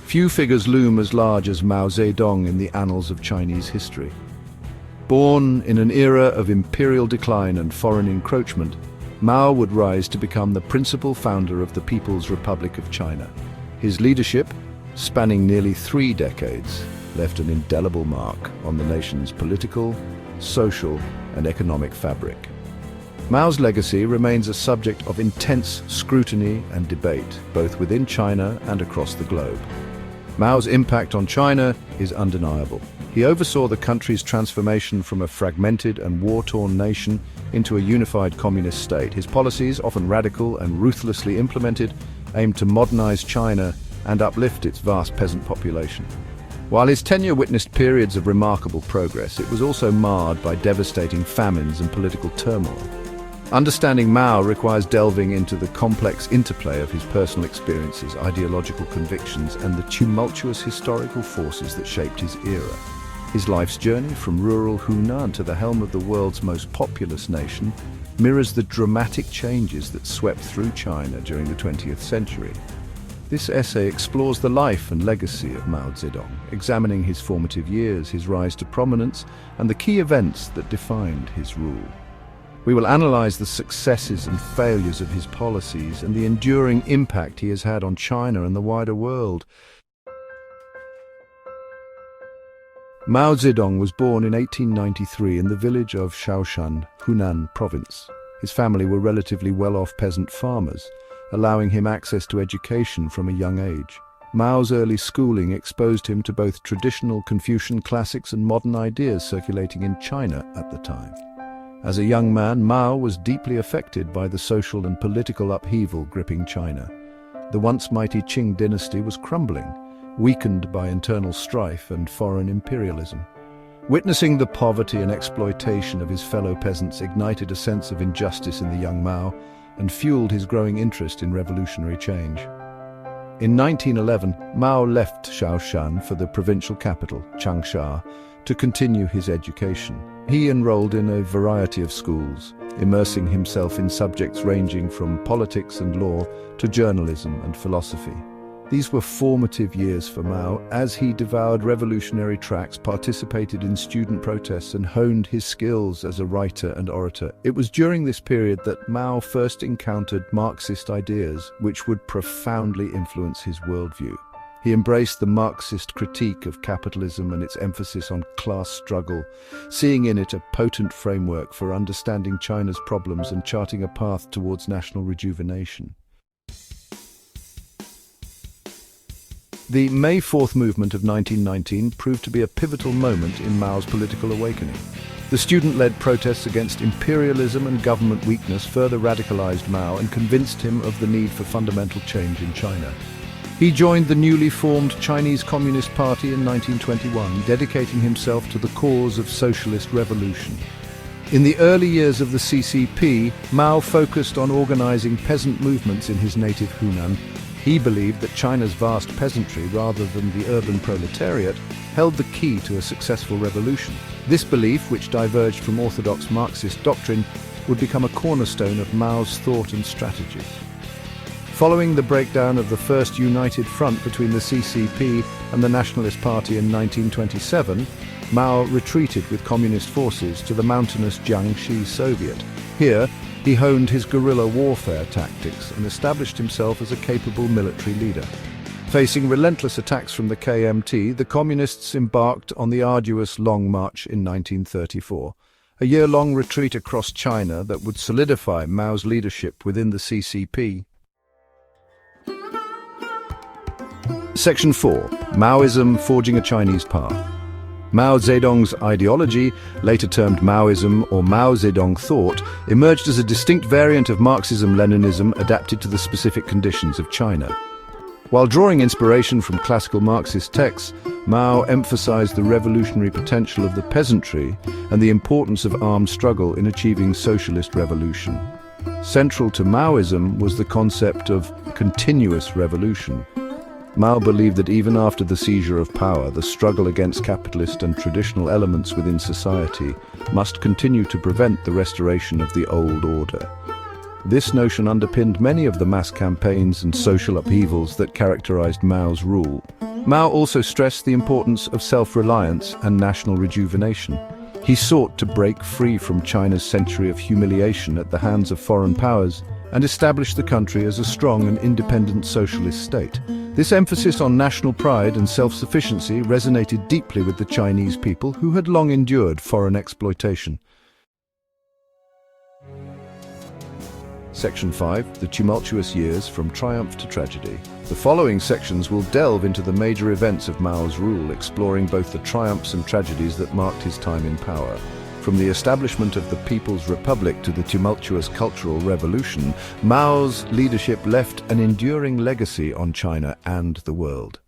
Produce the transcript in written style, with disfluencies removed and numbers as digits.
Few figures loom as large as Mao Zedong in the annals of Chinese history. Born in an era of imperial decline and foreign encroachment, Mao would rise to become the principal founder of the People's Republic of China. His leadership, spanning nearly 3 decades, left an indelible mark on the nation's political, social, and economic fabric. Mao's legacy remains a subject of intense scrutiny and debate, both within China and across the globe. Mao's impact on China is undeniable. He oversaw the country's transformation from a fragmented and war-torn nation into a unified communist state. His policies, often radical and ruthlessly implemented, aimed to modernize China and uplift its vast peasant population. While his tenure witnessed periods of remarkable progress, it was also marred by devastating famines and political turmoil. Understanding Mao requires delving into the complex interplay of his personal experiences, ideological convictions, and the tumultuous historical forces that shaped his era. His life's journey from rural Hunan to the helm of the world's most populous nation mirrors the dramatic changes that swept through China during the 20th century. This essay explores the life and legacy of Mao Zedong, examining his formative years, his rise to prominence, and the key events that defined his rule. We will analyze the successes and failures of his policies and the enduring impact he has had on China and the wider world. Mao Zedong was born in 1893 in the village of Shaoshan, Hunan province. His family were relatively well-off peasant farmers, allowing him access to education from a young age. Mao's early schooling exposed him to both traditional Confucian classics and modern ideas circulating in China at the time. As a young man, Mao was deeply affected by the social and political upheaval gripping China. The once mighty Qing dynasty was crumbling, weakened by internal strife and foreign imperialism. Witnessing the poverty and exploitation of his fellow peasants ignited a sense of injustice in the young Mao and fueled his growing interest in revolutionary change. In 1911, Mao left Shaoshan for the provincial capital, Changsha, to continue his education. He enrolled in a variety of schools, immersing himself in subjects ranging from politics and law to journalism and philosophy. These were formative years for Mao as he devoured revolutionary tracts, participated in student protests, and honed his skills as a writer and orator. It was during this period that Mao first encountered Marxist ideas, which would profoundly influence his worldview. He embraced the Marxist critique of capitalism and its emphasis on class struggle, seeing in it a potent framework for understanding China's problems and charting a path towards national rejuvenation. The May 4th movement of 1919 proved to be a pivotal moment in Mao's political awakening. The student-led protests against imperialism and government weakness further radicalized Mao and convinced him of the need for fundamental change in China. He joined the newly formed Chinese Communist Party in 1921, dedicating himself to the cause of socialist revolution. In the early years of the CCP, Mao focused on organizing peasant movements in his native Hunan. He believed that China's vast peasantry, rather than the urban proletariat, held the key to a successful revolution. This belief, which diverged from orthodox Marxist doctrine, would become a cornerstone of Mao's thought and strategy. Following the breakdown of the First United Front between the CCP and the Nationalist Party in 1927, Mao retreated with communist forces to the mountainous Jiangxi Soviet. Here, he honed his guerrilla warfare tactics and established himself as a capable military leader. Facing relentless attacks from the KMT, the Communists embarked on the arduous Long March in 1934, a year-long retreat across China that would solidify Mao's leadership within the CCP. Section 4. Maoism forging a Chinese path. Mao Zedong's ideology, later termed Maoism or Mao Zedong thought, emerged as a distinct variant of Marxism-Leninism adapted to the specific conditions of China. While drawing inspiration from classical Marxist texts, Mao emphasized the revolutionary potential of the peasantry and the importance of armed struggle in achieving socialist revolution. Central to Maoism was the concept of continuous revolution. Mao believed that even after the seizure of power, the struggle against capitalist and traditional elements within society must continue to prevent the restoration of the old order. This notion underpinned many of the mass campaigns and social upheavals that characterized Mao's rule. Mao also stressed the importance of self-reliance and national rejuvenation. He sought to break free from China's century of humiliation at the hands of foreign powers and establish the country as a strong and independent socialist state. This emphasis on national pride and self-sufficiency resonated deeply with the Chinese people, who had long endured foreign exploitation. Section 5. The Tumultuous Years from Triumph to Tragedy. The following sections will delve into the major events of Mao's rule, exploring both the triumphs and tragedies that marked his time in power. From the establishment of the People's Republic to the tumultuous Cultural Revolution, Mao's leadership left an enduring legacy on China and the world.